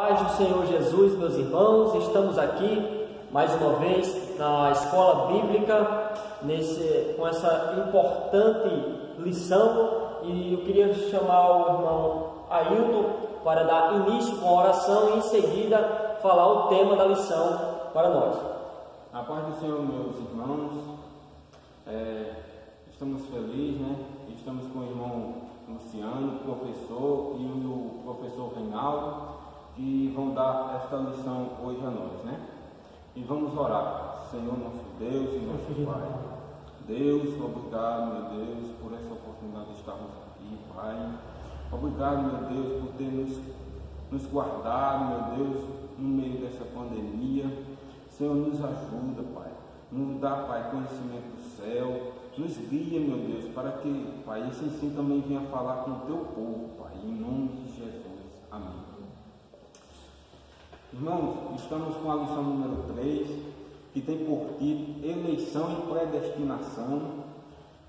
paz do Senhor Jesus, meus irmãos, estamos aqui mais uma vez na Escola Bíblica, com essa importante lição, e eu queria chamar o irmão Ailton para dar início com a oração e em seguida falar o tema da lição para nós. A paz do Senhor, meus irmãos, estamos felizes, Estamos com o irmão Luciano, professor, e o professor Reinaldo, que vão dar esta lição hoje a nós, E vamos orar. Senhor nosso Deus e nosso Pai, Deus, obrigado, meu Deus, por essa oportunidade de estarmos aqui, Pai. Obrigado, meu Deus, por ter nos guardado, meu Deus, no meio dessa pandemia. Senhor, nos ajuda, Pai. Nos dá, Pai, conhecimento do céu. Nos guia, meu Deus, para que, Pai, esse ensino também venha falar com o Teu povo, Pai, em nome de Jesus. Amém. Irmãos, estamos com a lição número 3, que tem por título Eleição e Predestinação.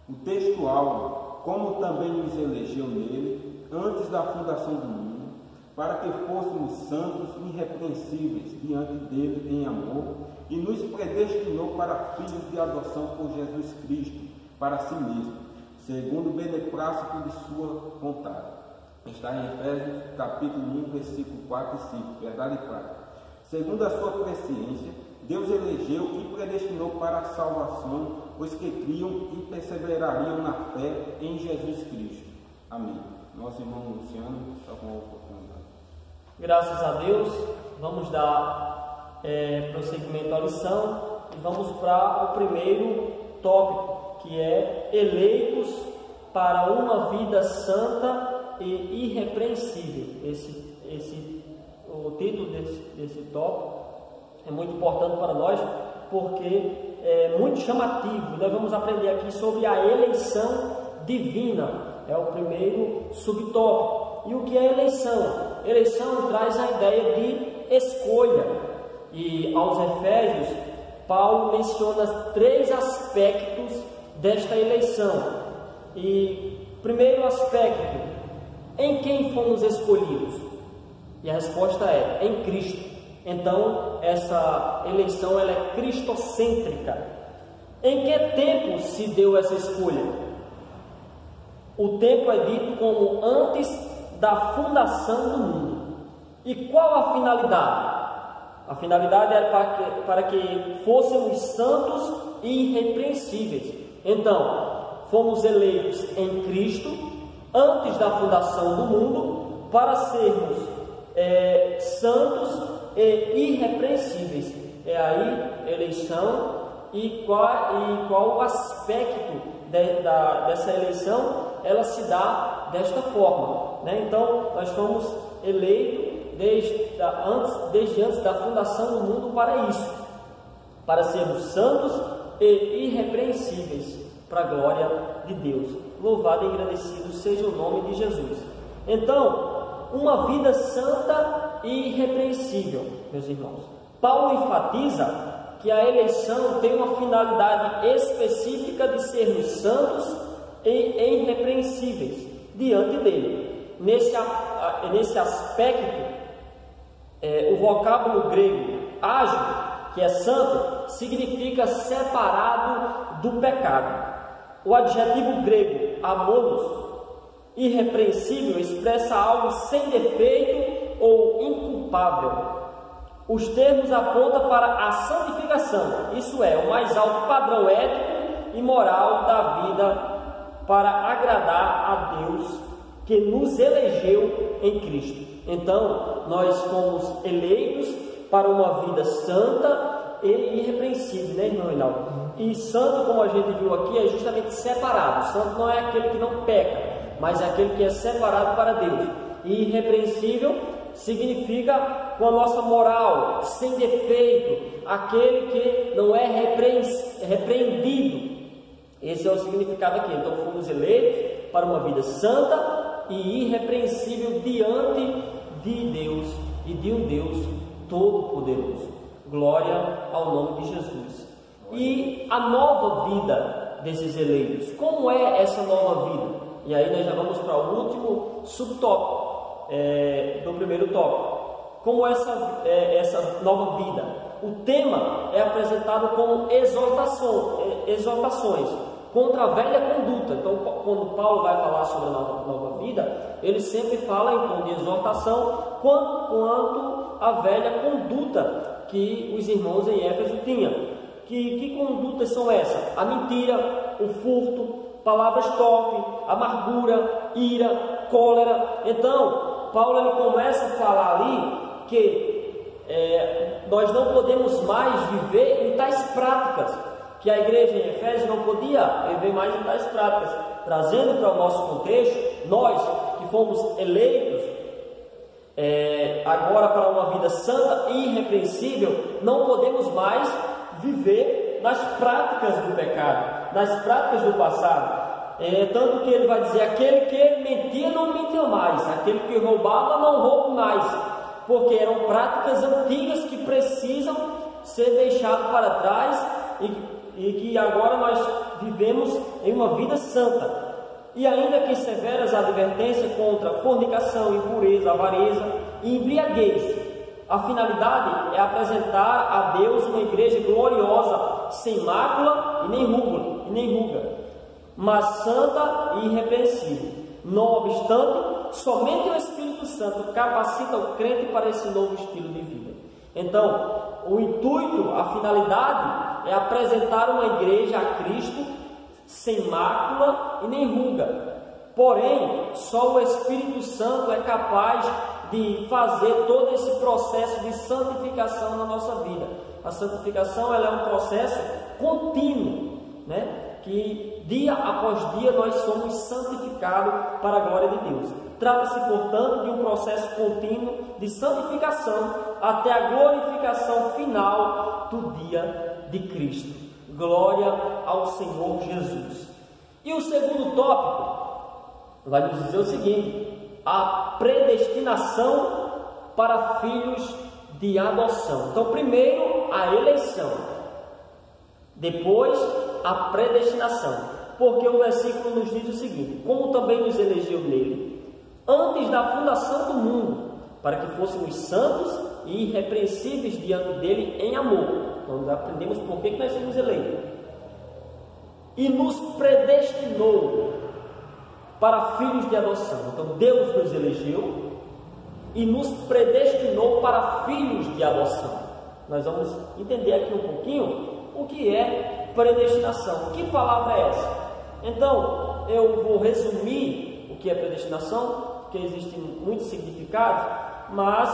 O texto-alvo, como também nos elegeu nele, antes da fundação do mundo, para que fôssemos santos e irrepreensíveis diante dele em amor, e nos predestinou para filhos de adoção por Jesus Cristo, para si mesmo, segundo o beneplácito de sua vontade. Está em Efésios capítulo 1, versículo 4 e 5, verdade e prática. Segundo a sua presciência, Deus elegeu e predestinou para a salvação os que criam e perseverariam na fé em Jesus Cristo. Amém. Nosso irmão Luciano está com a oportunidade. Graças a Deus, vamos dar prosseguimento à lição e vamos para o primeiro tópico, que é eleitos para uma vida santa e irrepreensível. O título desse tópico é muito importante para nós, porque é muito chamativo. Nós vamos aprender aqui sobre a eleição divina, é o primeiro subtópico. E o que é eleição? Eleição traz a ideia de escolha, e aos Efésios, Paulo menciona 3 aspectos desta eleição. E primeiro aspecto, em quem fomos escolhidos? E a resposta é em Cristo. Então essa eleição ela é cristocêntrica. Em que tempo se deu essa escolha? O tempo é dito como antes da fundação do mundo. E qual a finalidade? A finalidade era para que fôssemos santos e irrepreensíveis. Então, fomos eleitos em Cristo antes da fundação do mundo para sermos santos e irrepreensíveis. É aí eleição. E qual o aspecto dessa eleição? Ela se dá desta forma, Então, nós fomos eleitos desde antes da fundação do mundo para isso, para sermos santos e irrepreensíveis, para a glória de Deus. Louvado e agradecido seja o nome de Jesus. Então, uma vida santa e irrepreensível, meus irmãos. Paulo enfatiza que a eleição tem uma finalidade específica de sermos santos e irrepreensíveis diante dele. Nesse aspecto, o vocábulo grego ágil, que é santo, significa separado do pecado. O adjetivo grego amonos, irrepreensível, expressa algo sem defeito ou inculpável. Os termos apontam para a santificação, isso é, o mais alto padrão ético e moral da vida para agradar a Deus que nos elegeu em Cristo. Então, nós fomos eleitos para uma vida santa e irrepreensível, irmão Reinaldo? E santo, como a gente viu aqui, é justamente separado. Santo não é aquele que não peca, mas é aquele que é separado para Deus. E irrepreensível significa com a nossa moral, sem defeito, aquele que não é repreendido. Esse é o significado aqui. Então fomos eleitos para uma vida santa e irrepreensível diante de Deus e de um Deus todo-poderoso. Glória ao nome de Jesus. E a nova vida desses eleitos, como é essa nova vida? E aí nós já vamos para o último subtópico do primeiro tópico. como essa nova vida? O tema é apresentado como exortações contra a velha conduta. Então, quando Paulo vai falar sobre a nova vida, ele sempre fala em tom de exortação quanto à velha conduta que os irmãos em Éfeso tinham. Que condutas são essas? A mentira, o furto, palavras torpes, amargura, ira, cólera. Então, Paulo ele começa a falar ali que nós não podemos mais viver em tais práticas, que a igreja em Efésios não podia viver mais em tais práticas, trazendo para o nosso contexto, nós que fomos eleitos agora para uma vida santa e irrepreensível, não podemos mais viver nas práticas do pecado, nas práticas do passado. Tanto que ele vai dizer: aquele que mentia não mentia mais, aquele que roubava não rouba mais, porque eram práticas antigas que precisam ser deixadas para trás e que agora nós vivemos em uma vida santa. E ainda que severas advertências contra fornicação, impureza, avareza e embriaguez. A finalidade é apresentar a Deus uma igreja gloriosa, sem mácula e nem ruga, mas santa e irrepreensível. Não obstante, somente o Espírito Santo capacita o crente para esse novo estilo de vida. Então, o intuito, a finalidade é apresentar uma igreja a Cristo sem mácula e nem ruga. Porém, só o Espírito Santo é capaz de fazer todo esse processo de santificação na nossa vida. A santificação ela é um processo contínuo, que dia após dia nós somos santificados para a glória de Deus. Trata-se, portanto, de um processo contínuo de santificação até a glorificação final do dia de Cristo. Glória ao Senhor Jesus. E o segundo tópico vai nos dizer o seguinte: a predestinação para filhos de adoção. Então, primeiro a eleição, depois a predestinação, porque o versículo nos diz o seguinte: como também nos elegeu nele, antes da fundação do mundo, para que fôssemos santos e irrepreensíveis diante dele em amor. Então, nós aprendemos por que nós somos eleitos. E nos predestinou para filhos de adoção. Então, Deus nos elegeu e nos predestinou para filhos de adoção. Nós vamos entender aqui um pouquinho o que é predestinação. Que palavra é essa? Então, eu vou resumir o que é predestinação, porque existem muitos significados, mas,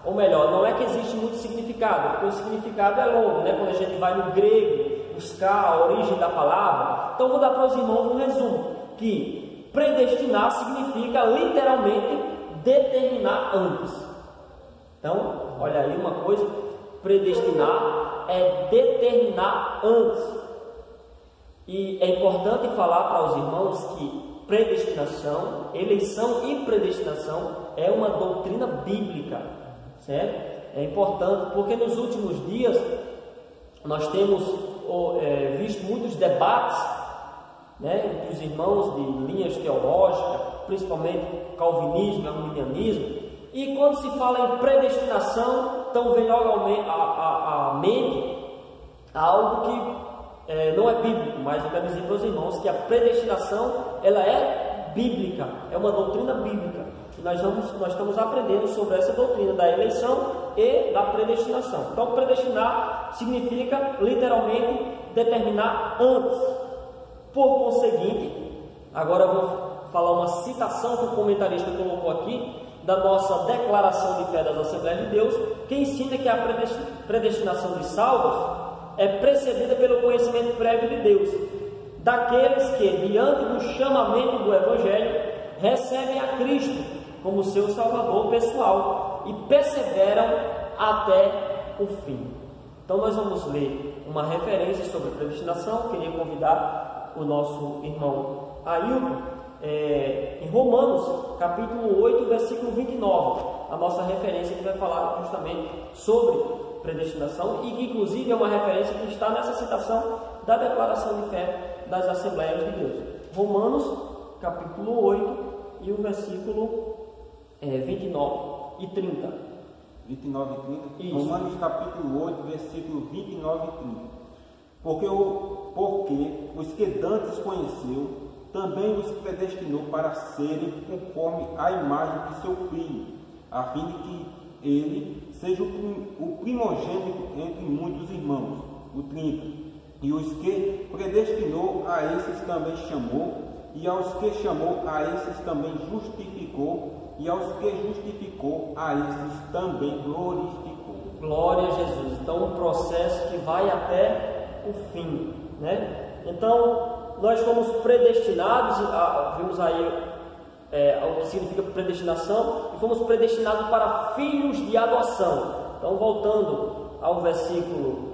ou melhor, não é que existe muito significado, porque o significado é longo, quando a gente vai no grego buscar a origem da palavra. Então, vou dar para os irmãos um resumo, que predestinar significa literalmente determinar antes. Então, olha aí uma coisa: predestinar é determinar antes. E é importante falar para os irmãos que predestinação, eleição e predestinação é uma doutrina bíblica, certo? É importante porque nos últimos dias nós temos visto muitos debates, entre os irmãos de linhas teológicas, principalmente calvinismo e arminianismo, e quando se fala em predestinação, então vem logo à mente algo que não é bíblico, mas eu quero dizer para os irmãos que a predestinação ela é bíblica, é uma doutrina bíblica, e nós estamos aprendendo sobre essa doutrina da eleição e da predestinação. Então, predestinar significa literalmente determinar antes. Por conseguinte, agora eu vou falar uma citação que o comentarista colocou aqui da nossa declaração de fé das Assembleias de Deus, que ensina que a predestinação de salvos é precedida pelo conhecimento prévio de Deus, daqueles que, diante do chamamento do Evangelho, recebem a Cristo como seu Salvador pessoal e perseveram até o fim. Então nós vamos ler uma referência sobre predestinação. Queria convidar o nosso irmão Ailton, em Romanos, capítulo 8, versículo 29, a nossa referência que vai falar justamente sobre predestinação e que inclusive é uma referência que está nessa citação da declaração de fé das Assembleias de Deus. Romanos, capítulo 8 e o versículo 29 e 30. 29 e 30. Isso. Romanos capítulo 8, versículo 29 e 30. Porque os que dantes conheceu, também os predestinou para serem conforme a imagem de seu Filho, a fim de que ele seja o primogênito entre muitos irmãos. O 30. E os que predestinou, a esses também chamou, e aos que chamou, a esses também justificou, e aos que justificou, a esses também glorificou. Glória a Jesus. Então, um processo que vai até o fim, né? Então, nós fomos predestinados, vimos aí o que significa predestinação, e fomos predestinados para filhos de adoção. Então, voltando ao versículo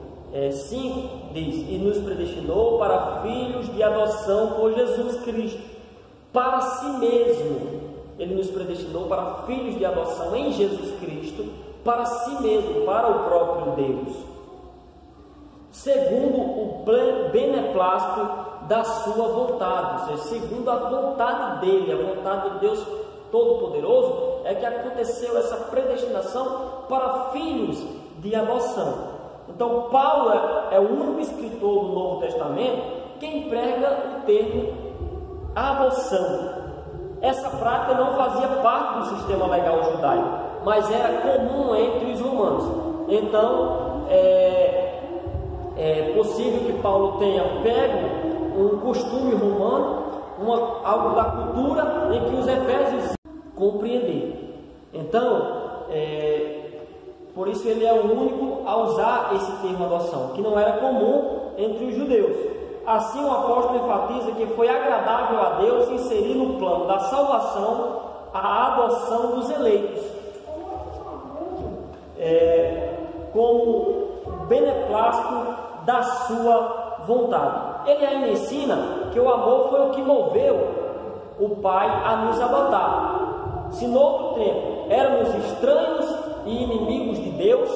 5, diz: e nos predestinou para filhos de adoção por Jesus Cristo, para si mesmo. Ele nos predestinou para filhos de adoção em Jesus Cristo, para si mesmo, para o próprio Deus, segundo o beneplácito da sua vontade, ou seja, segundo a vontade dele, a vontade de Deus Todo-Poderoso, é que aconteceu essa predestinação para filhos de adoção. Então, Paulo é o único escritor do Novo Testamento que emprega o termo adoção. Essa prática não fazia parte do sistema legal judaico, mas era comum entre os romanos. Então, é possível que Paulo tenha pego um costume romano, algo da cultura em que os efésios compreenderam. Então, por isso ele é o único a usar esse termo adoção, que não era comum entre os judeus. Assim, o apóstolo enfatiza que foi agradável a Deus inserir no plano da salvação a adoção dos eleitos, como beneplácito da sua vontade. Ele ainda ensina que o amor foi o que moveu o Pai a nos adotar. Se no outro tempo éramos estranhos e inimigos de Deus,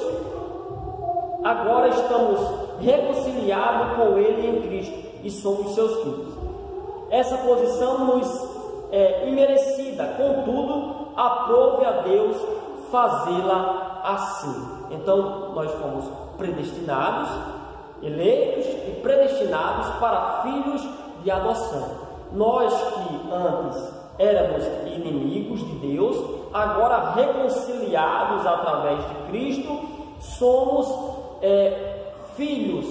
agora estamos reconciliados com Ele em Cristo e somos seus filhos. Essa posição nos é imerecida, contudo, aprove a Deus fazê-la assim. Então, nós fomos predestinados, eleitos e predestinados para filhos de adoção. Nós que antes éramos inimigos de Deus, agora reconciliados através de Cristo, somos filhos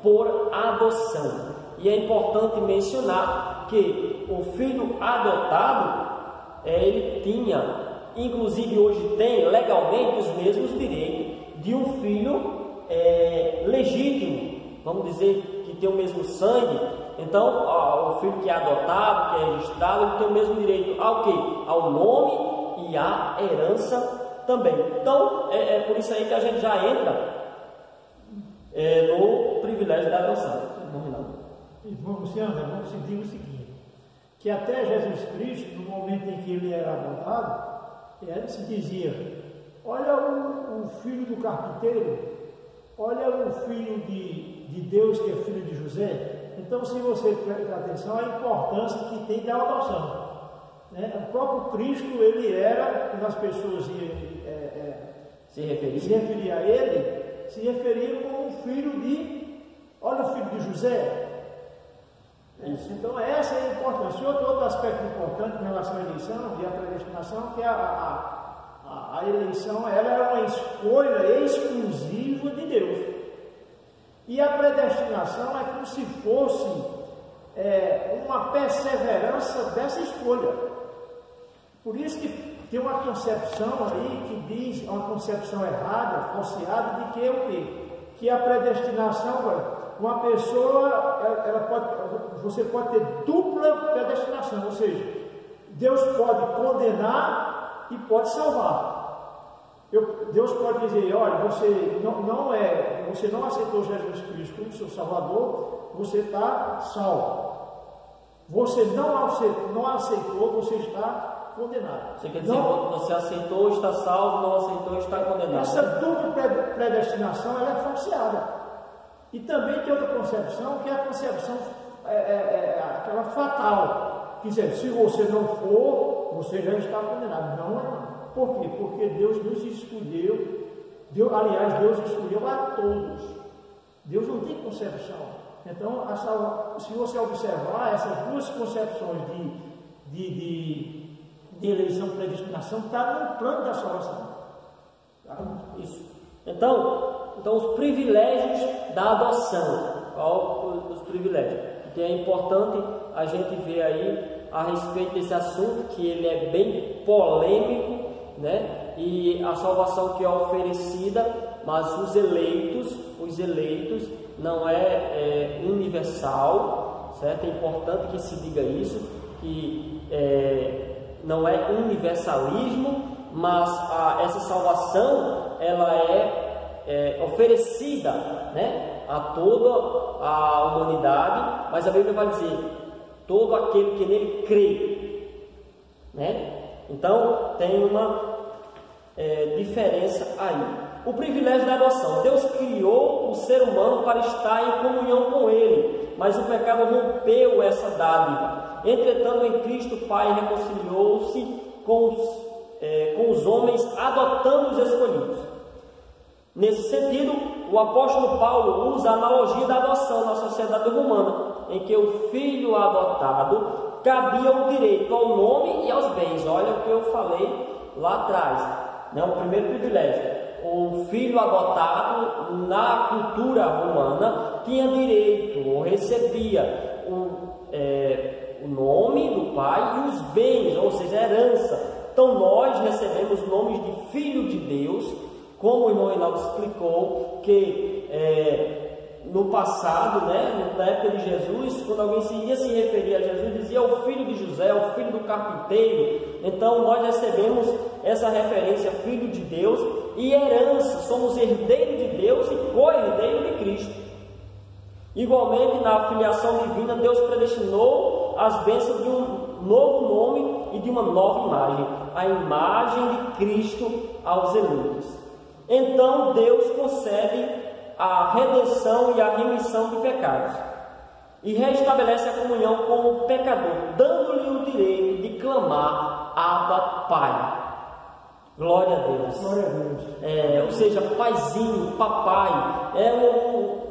por adoção. E é importante mencionar que o filho adotado, ele tinha, inclusive hoje tem legalmente os mesmos direitos de um filho legítimo, vamos dizer que tem o mesmo sangue. Então, o filho que é adotado, que é registrado, ele tem o mesmo direito ao quê? Ao nome e à herança também. Então, é por isso aí que a gente já entra no privilégio da adoção. Irmão Luciano, vamos sentir o seguinte, que até Jesus Cristo, no momento em que ele era adotado, se dizia: olha o filho do carpinteiro, olha o filho de Deus, que é filho de José. Então, se você prestar atenção, a importância que tem da adoção, né? O próprio Cristo, ele era, quando as pessoas se referiam a ele, se referiam como um filho olha o filho de José. Isso. Então, essa é a importância. Outro aspecto importante em relação à eleição e à predestinação, que a eleição ela é uma escolha exclusiva de Deus. E a predestinação é como se fosse uma perseverança dessa escolha. Por isso que tem uma concepção aí que diz, uma concepção errada, falseada, de que o quê? Que a predestinação, uma pessoa, você pode ter dupla predestinação, ou seja, Deus pode condenar e pode salvar. Deus pode dizer: olha, você não aceitou Jesus Cristo como seu Salvador, você está salvo. Você não aceitou, você está condenado. Você quer dizer, você aceitou, está salvo, não aceitou, está condenado. Essa dupla predestinação ela é falseada. E também tem outra concepção, que é a concepção aquela fatal, que diz: se você não for, você já está condenado. Não é não. Por quê? Porque Deus nos escolheu Deus escolheu a todos. Deus não tem concepção. Então, se você observar essas duas concepções de eleição e predestinação, está no plano da salvação. Tá? Isso. Então, os privilégios da adoção. Qual os privilégios? Porque é importante a gente ver aí a respeito desse assunto, que ele é bem polêmico, né? E a salvação que é oferecida, mas os eleitos não é universal, certo? É importante que se diga isso, que não é universalismo, mas essa salvação ela é oferecida, né, a toda a humanidade, mas a Bíblia vai dizer todo aquele que nele crê, né? Então tem uma diferença aí. O privilégio da adoção. Deus criou o ser humano para estar em comunhão com Ele, mas o pecado rompeu essa dádiva. Entretanto, em Cristo, o Pai reconciliou-se com os homens, adotando os escolhidos. Nesse sentido, o apóstolo Paulo usa a analogia da adoção na sociedade romana, em que o filho adotado cabia o direito ao nome e aos bens. Olha o que eu falei lá atrás, né? O primeiro privilégio. O filho adotado na cultura romana tinha direito, ou recebia o nome do pai e os bens, ou seja, a herança. Então nós recebemos nomes de filho de Deus, como o irmão Reinaldo explicou, que no passado, né, na época de Jesus, quando alguém ia se referir a Jesus, dizia o filho de José, o filho do carpinteiro. Então nós recebemos essa referência, filho de Deus, e herança, somos herdeiros de Deus e co-herdeiro de Cristo. Igualmente, na filiação divina, Deus predestinou as bênçãos de um novo nome e de uma nova imagem, a imagem de Cristo aos eleitos. Então Deus concede a redenção e a remissão de pecados e restabelece a comunhão com o pecador, dando-lhe o direito de clamar Abba, Pai. Glória a Deus. Glória a Deus. Ou seja, paizinho, papai, é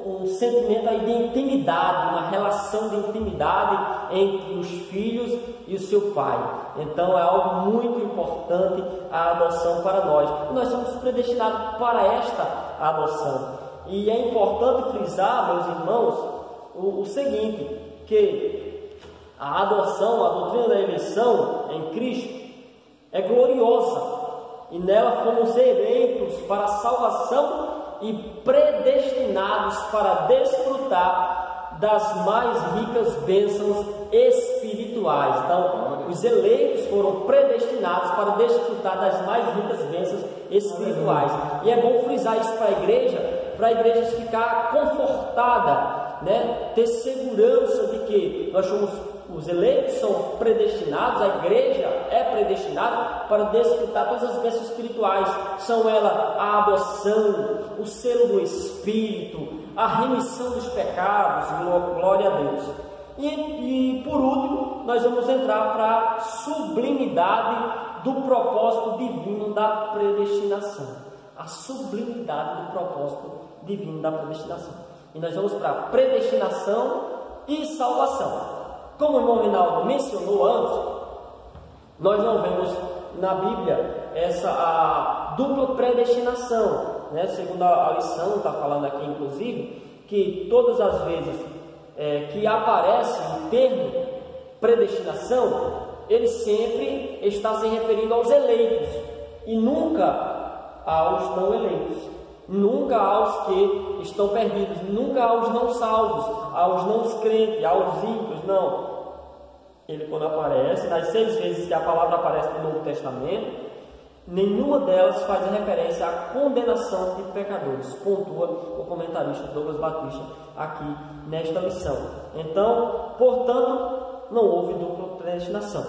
um sentimento aí de intimidade, uma relação de intimidade entre os filhos e o seu pai. Então é algo muito importante a adoção para nós. Nós somos predestinados para esta adoção. E é importante frisar, meus irmãos, o seguinte, que a adoção, a doutrina da eleição em Cristo é gloriosa. E nela fomos eleitos para a salvação e predestinados para desfrutar das mais ricas bênçãos espirituais. Então, os eleitos foram predestinados para desfrutar das mais ricas bênçãos espirituais. E é bom frisar isso para a igreja ficar confortada, né? Ter segurança de que nós somos, os eleitos são predestinados, a igreja é predestinada para desfrutar todas as bênçãos espirituais. São elas a adoção, o selo do Espírito, a remissão dos pecados, glória a Deus. E por último, nós vamos entrar para a sublimidade do propósito divino da predestinação. A sublimidade do propósito divino da predestinação. E nós vamos para a predestinação e salvação. Como o irmão Reinaldo mencionou antes, nós não vemos na Bíblia a dupla predestinação, né? Segundo a lição, está falando aqui inclusive, que todas as vezes que aparece o termo predestinação, ele sempre está se referindo aos eleitos e nunca aos não eleitos, nunca aos que estão perdidos, nunca aos não salvos, aos não crentes, aos ímpios, não. Ele, quando aparece, das 6 vezes que a palavra aparece no Novo Testamento, nenhuma delas faz referência à condenação de pecadores, pontua o comentarista Douglas Batista aqui nesta lição. Então, portanto, não houve dupla predestinação.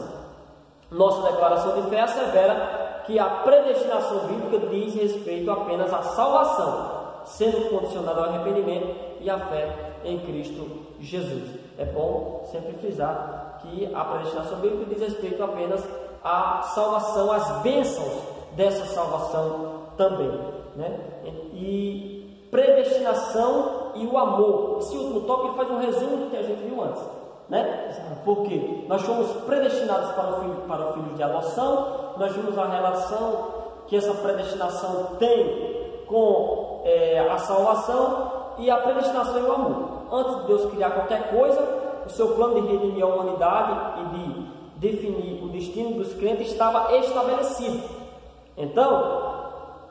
Nossa declaração de fé assevera que a predestinação bíblica diz respeito apenas à salvação, sendo condicionada ao arrependimento e à fé em Cristo Jesus. É bom sempre frisar que a predestinação bíblica diz respeito apenas à salvação, às bênçãos dessa salvação também. né? E predestinação e o amor. Esse último tópico faz um resumo do que a gente viu antes, né? Porque nós fomos predestinados para o filho de adoção, nós vimos a relação que essa predestinação tem com a salvação e a predestinação e o amor. Antes de Deus criar qualquer coisa, o seu plano de redimir a humanidade e de definir o destino dos crentes estava estabelecido. Então,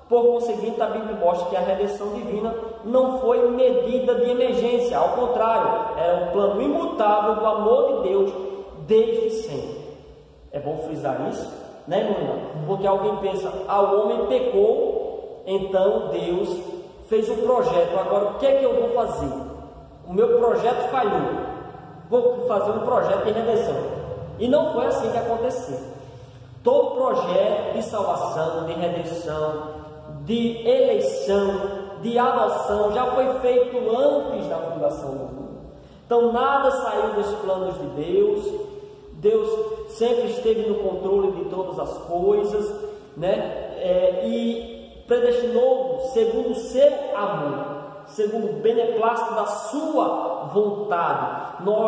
por conseguinte, a Bíblia mostra que a redenção divina não foi medida de emergência, ao contrário, era um plano imutável do amor de Deus desde sempre. É bom frisar isso, né, irmão? Porque alguém pensa, o homem pecou, então Deus fez um projeto, agora o que é que eu vou fazer? O meu projeto falhou, vou fazer um projeto de redenção. E não foi assim que aconteceu. Todo projeto de salvação, de redenção, de eleição, de adoção, já foi feito antes da fundação do mundo. Então nada saiu dos planos de Deus. Deus sempre esteve no controle de todas as coisas, né? E predestinou segundo o seu amor, segundo o beneplácito da sua vontade. Nós